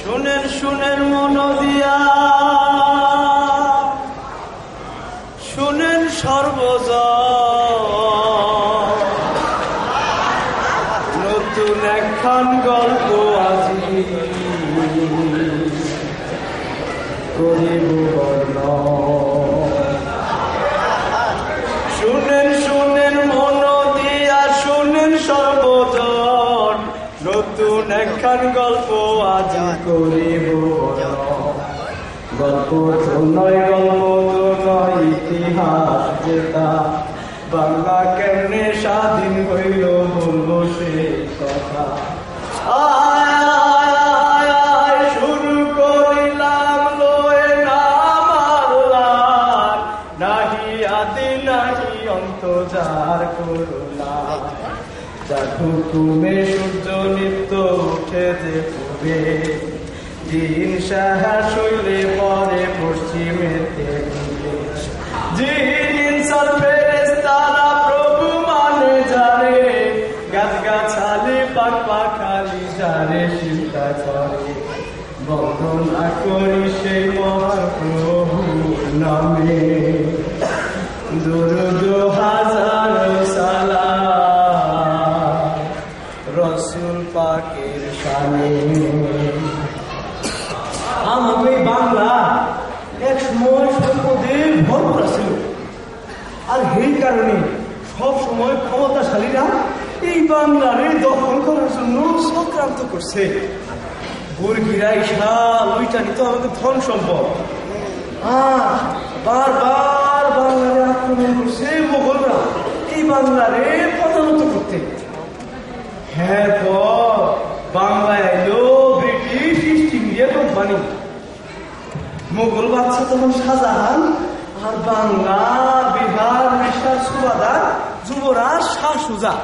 শুনেন শুনেন মন দিয়া, শুনেন সর্বজন, নতুন একখান গল্প আজি করিব বর্ণন। শুনেন শুনেন মন দিয়া, শুনেন সর্বজন, নতুন একখান গল্প আজি করিব বর্ণন। গল্প তো নয়, গল্প তো নয়, ইতিহাস যেটা বাংলা কেমনে স্বাধীন হইল বলবো সে কথা। শুরু করিলাম লয়ে নাম আল্লাহ, নাহি আদি নাহি অন্ত যার করুণা। যার হুকুমে সূর্য নিত্য উঠে যে পূবে, দিন সাহা শৈলে পরে পশ্চিমেতে ডুবে। জিন ইনসান ফেরেশতারা প্রভু মানে যারে, গাছ গাছালি পাখ পাখালি যারে চিন্তা করে। বন্দনা করি সেই মহান প্রভুর নামে, দুরূদ হাজার সালাম রসুল পাকের শানে। আমাদের বাংলা এক সময় সম্পদে ভরপুর ছিল, আর এই কারণে সব সময় ক্ষমতাশালীরা এই বাংলারে দখল করার জন্য চক্রান্ত করছে। বর্গিরা শাল ওইটা নিত আমাদের ধন সম্পদ, আর বারবার বাংলারে আক্রমণ করছে মোগলরা এই বাংলারে পদানত করতে। হ্যাঁ, তো বাংলায় এলো British East India Company. Mughal বাদশা তখন শাহজাহান, আর বাংলা বিহার উড়িষ্যার সুবাদার যুবরাজ শাহ সুজা।